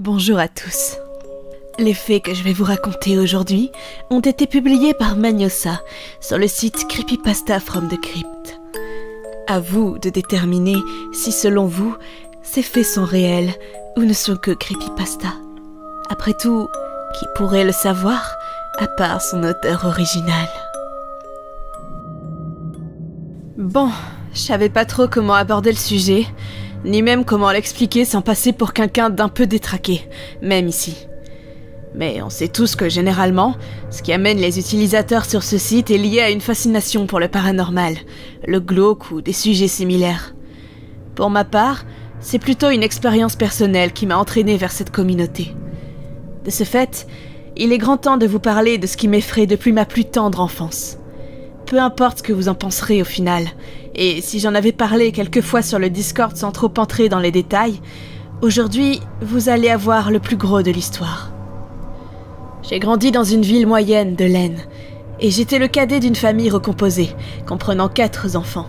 Bonjour à tous. Les faits que je vais vous raconter aujourd'hui ont été publiés par Magnosa sur le site Creepypasta from the Crypt. À vous de déterminer si, selon vous, ces faits sont réels ou ne sont que creepypasta. Après tout, qui pourrait le savoir, à part son auteur original? Bon, je savais pas trop comment aborder le sujet, ni même comment l'expliquer sans passer pour quelqu'un d'un peu détraqué, même ici. Mais on sait tous que généralement, ce qui amène les utilisateurs sur ce site est lié à une fascination pour le paranormal, le glauque ou des sujets similaires. Pour ma part, c'est plutôt une expérience personnelle qui m'a entraînée vers cette communauté. De ce fait, il est grand temps de vous parler de ce qui m'effraie depuis ma plus tendre enfance. Peu importe ce que vous en penserez au final, et si j'en avais parlé quelques fois sur le Discord sans trop entrer dans les détails, aujourd'hui, vous allez avoir le plus gros de l'histoire. J'ai grandi dans une ville moyenne de l'Aisne, et j'étais le cadet d'une famille recomposée, comprenant 4 enfants.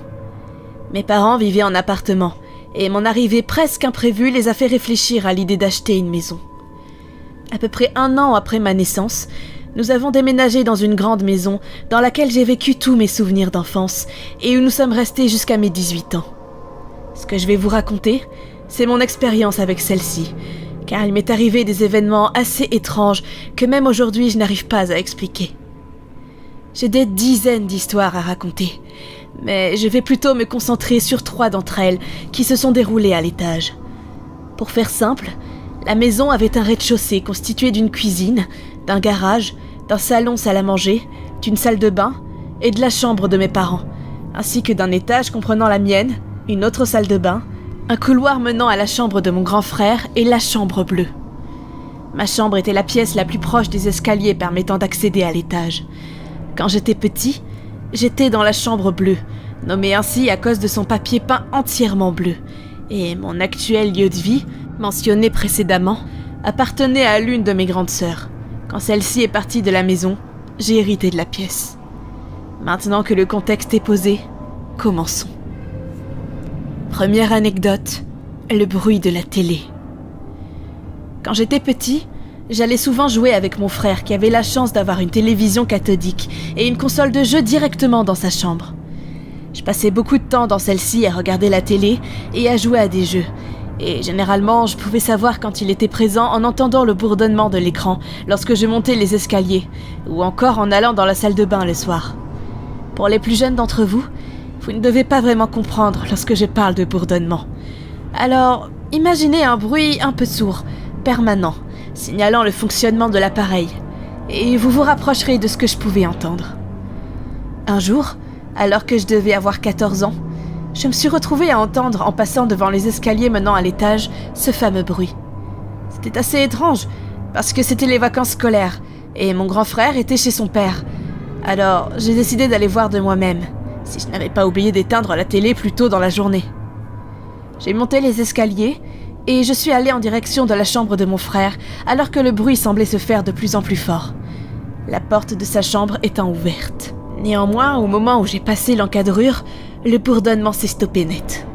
Mes parents vivaient en appartement, et mon arrivée presque imprévue les a fait réfléchir à l'idée d'acheter une maison. À peu près 1 an après ma naissance, nous avons déménagé dans une grande maison dans laquelle j'ai vécu tous mes souvenirs d'enfance et où nous sommes restés jusqu'à mes 18 ans. Ce que je vais vous raconter, c'est mon expérience avec celle-ci, car il m'est arrivé des événements assez étranges que même aujourd'hui je n'arrive pas à expliquer. J'ai des dizaines d'histoires à raconter, mais je vais plutôt me concentrer sur 3 d'entre elles qui se sont déroulées à l'étage. Pour faire simple, la maison avait un rez-de-chaussée constitué d'une cuisine, d'un garage, d'un salon salle à manger, d'une salle de bain et de la chambre de mes parents, ainsi que d'un étage comprenant la mienne, une autre salle de bain, un couloir menant à la chambre de mon grand frère et la chambre bleue. Ma chambre était la pièce la plus proche des escaliers permettant d'accéder à l'étage. Quand j'étais petit, j'étais dans la chambre bleue, nommée ainsi à cause de son papier peint entièrement bleu, et mon actuel lieu de vie, mentionné précédemment, appartenait à l'une de mes grandes sœurs. Quand celle-ci est partie de la maison, j'ai hérité de la pièce. Maintenant que le contexte est posé, commençons. Première anecdote, le bruit de la télé. Quand j'étais petit, j'allais souvent jouer avec mon frère qui avait la chance d'avoir une télévision cathodique et une console de jeu directement dans sa chambre. Je passais beaucoup de temps dans celle-ci à regarder la télé et à jouer à des jeux. Et généralement, je pouvais savoir quand il était présent en entendant le bourdonnement de l'écran lorsque je montais les escaliers, ou encore en allant dans la salle de bain le soir. Pour les plus jeunes d'entre vous, vous ne devez pas vraiment comprendre lorsque je parle de bourdonnement. Alors, imaginez un bruit un peu sourd, permanent, signalant le fonctionnement de l'appareil, et vous vous rapprocherez de ce que je pouvais entendre. Un jour, alors que je devais avoir 14 ans, je me suis retrouvée à entendre, en passant devant les escaliers menant à l'étage, ce fameux bruit. C'était assez étrange, parce que c'était les vacances scolaires, et mon grand frère était chez son père. Alors, j'ai décidé d'aller voir de moi-même, si je n'avais pas oublié d'éteindre la télé plus tôt dans la journée. J'ai monté les escaliers, et je suis allée en direction de la chambre de mon frère, alors que le bruit semblait se faire de plus en plus fort, la porte de sa chambre étant ouverte. Néanmoins, au moment où j'ai passé l'encadrure, le bourdonnement s'est stoppé net.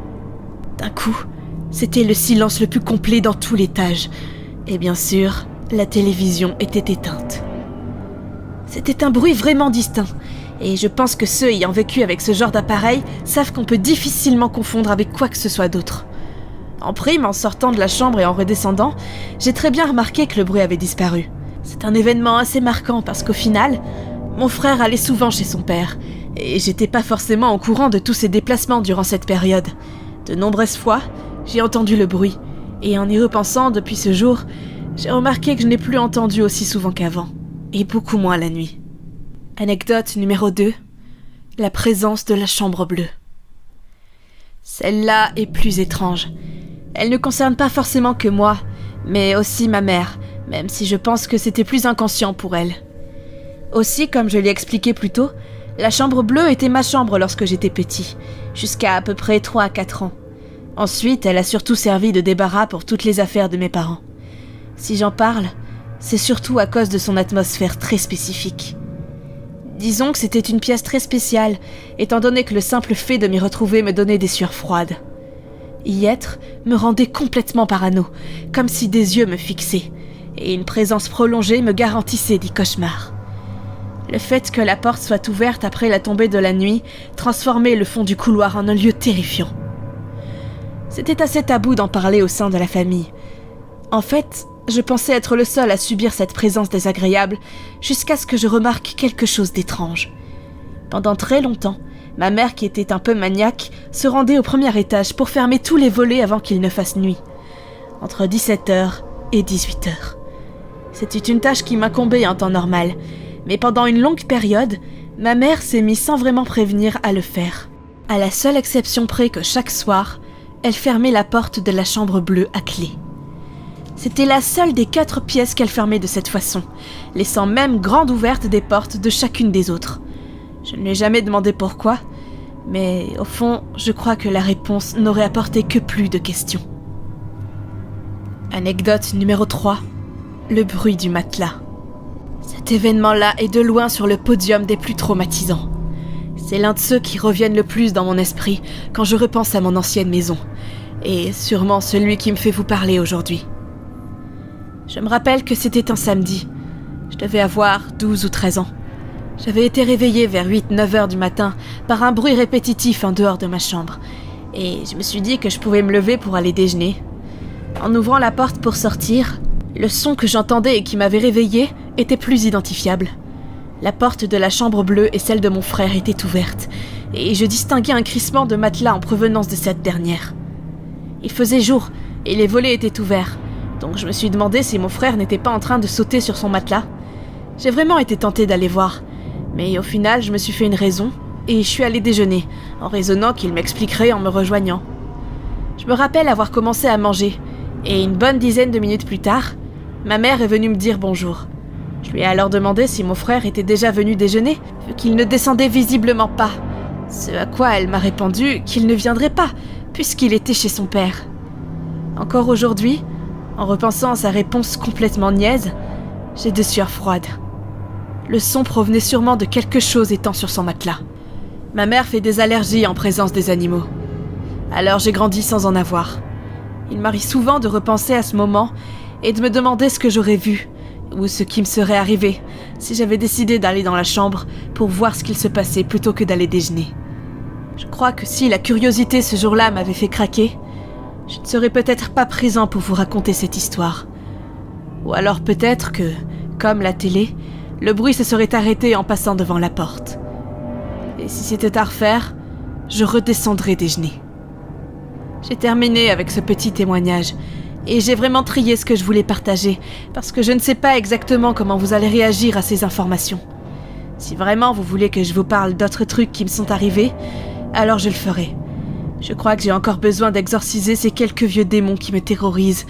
D'un coup, c'était le silence le plus complet dans tout l'étage. Et bien sûr, la télévision était éteinte. C'était un bruit vraiment distinct, et je pense que ceux ayant vécu avec ce genre d'appareil savent qu'on peut difficilement confondre avec quoi que ce soit d'autre. En prime, en sortant de la chambre et en redescendant, j'ai très bien remarqué que le bruit avait disparu. C'est un événement assez marquant parce qu'au final, mon frère allait souvent chez son père, et j'étais pas forcément au courant de tous ses déplacements durant cette période. De nombreuses fois, j'ai entendu le bruit, et en y repensant depuis ce jour, j'ai remarqué que je n'ai plus entendu aussi souvent qu'avant, et beaucoup moins la nuit. Anecdote numéro 2, la présence de la chambre bleue. Celle-là est plus étrange. Elle ne concerne pas forcément que moi, mais aussi ma mère, même si je pense que c'était plus inconscient pour elle. Aussi, comme je l'ai expliqué plus tôt, la chambre bleue était ma chambre lorsque j'étais petit, jusqu'à à peu près 3 à 4 ans. Ensuite, elle a surtout servi de débarras pour toutes les affaires de mes parents. Si j'en parle, c'est surtout à cause de son atmosphère très spécifique. Disons que c'était une pièce très spéciale, étant donné que le simple fait de m'y retrouver me donnait des sueurs froides. Y être me rendait complètement parano, comme si des yeux me fixaient, et une présence prolongée me garantissait des cauchemars. Le fait que la porte soit ouverte après la tombée de la nuit transformait le fond du couloir en un lieu terrifiant. C'était assez tabou d'en parler au sein de la famille. En fait, je pensais être le seul à subir cette présence désagréable jusqu'à ce que je remarque quelque chose d'étrange. Pendant très longtemps, ma mère, qui était un peu maniaque, se rendait au premier étage pour fermer tous les volets avant qu'il ne fasse nuit, entre 17h et 18h. C'était une tâche qui m'incombait en temps normal, mais pendant une longue période, ma mère s'est mise sans vraiment prévenir à le faire. À la seule exception près que chaque soir, elle fermait la porte de la chambre bleue à clé. C'était la seule des 4 pièces qu'elle fermait de cette façon, laissant même grandes ouvertes des portes de chacune des autres. Je ne lui ai jamais demandé pourquoi, mais au fond, je crois que la réponse n'aurait apporté que plus de questions. Anecdote numéro 3. Le bruit du matelas. Cet événement-là est de loin sur le podium des plus traumatisants. C'est l'un de ceux qui reviennent le plus dans mon esprit quand je repense à mon ancienne maison, et sûrement celui qui me fait vous parler aujourd'hui. Je me rappelle que c'était un samedi. Je devais avoir 12 ou 13 ans. J'avais été réveillée vers 8-9 heures du matin par un bruit répétitif en dehors de ma chambre, et je me suis dit que je pouvais me lever pour aller déjeuner. En ouvrant la porte pour sortir, le son que j'entendais et qui m'avait réveillée était plus identifiable. La porte de la chambre bleue et celle de mon frère étaient ouvertes, et je distinguais un crissement de matelas en provenance de cette dernière. Il faisait jour, et les volets étaient ouverts, donc je me suis demandé si mon frère n'était pas en train de sauter sur son matelas. J'ai vraiment été tentée d'aller voir, mais au final je me suis fait une raison, et je suis allée déjeuner, en raisonnant qu'il m'expliquerait en me rejoignant. Je me rappelle avoir commencé à manger, et une bonne dizaine de minutes plus tard, ma mère est venue me dire bonjour. Je lui ai alors demandé si mon frère était déjà venu déjeuner, vu qu'il ne descendait visiblement pas. Ce à quoi elle m'a répondu qu'il ne viendrait pas, puisqu'il était chez son père. Encore aujourd'hui, en repensant à sa réponse complètement niaise, j'ai des sueurs froides. Le son provenait sûrement de quelque chose étant sur son matelas. Ma mère fait des allergies en présence des animaux. Alors j'ai grandi sans en avoir. Il m'arrive souvent de repenser à ce moment et de me demander ce que j'aurais vu, ou ce qui me serait arrivé si j'avais décidé d'aller dans la chambre pour voir ce qu'il se passait plutôt que d'aller déjeuner. Je crois que si la curiosité ce jour-là m'avait fait craquer, je ne serais peut-être pas présent pour vous raconter cette histoire. Ou alors peut-être que, comme la télé, le bruit se serait arrêté en passant devant la porte. Et si c'était à refaire, je redescendrais déjeuner. J'ai terminé avec ce petit témoignage, et j'ai vraiment trié ce que je voulais partager, parce que je ne sais pas exactement comment vous allez réagir à ces informations. Si vraiment vous voulez que je vous parle d'autres trucs qui me sont arrivés, alors je le ferai. Je crois que j'ai encore besoin d'exorciser ces quelques vieux démons qui me terrorisent,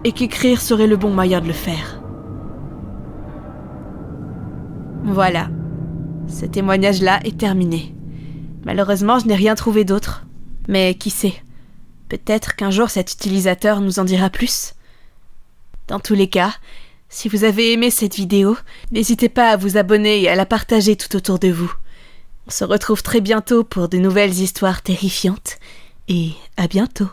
et qu'écrire serait le bon moyen de le faire. Voilà. Ce témoignage-là est terminé. Malheureusement, je n'ai rien trouvé d'autre. Mais qui sait ? Peut-être qu'un jour cet utilisateur nous en dira plus. Dans tous les cas, si vous avez aimé cette vidéo, n'hésitez pas à vous abonner et à la partager tout autour de vous. On se retrouve très bientôt pour de nouvelles histoires terrifiantes, et à bientôt.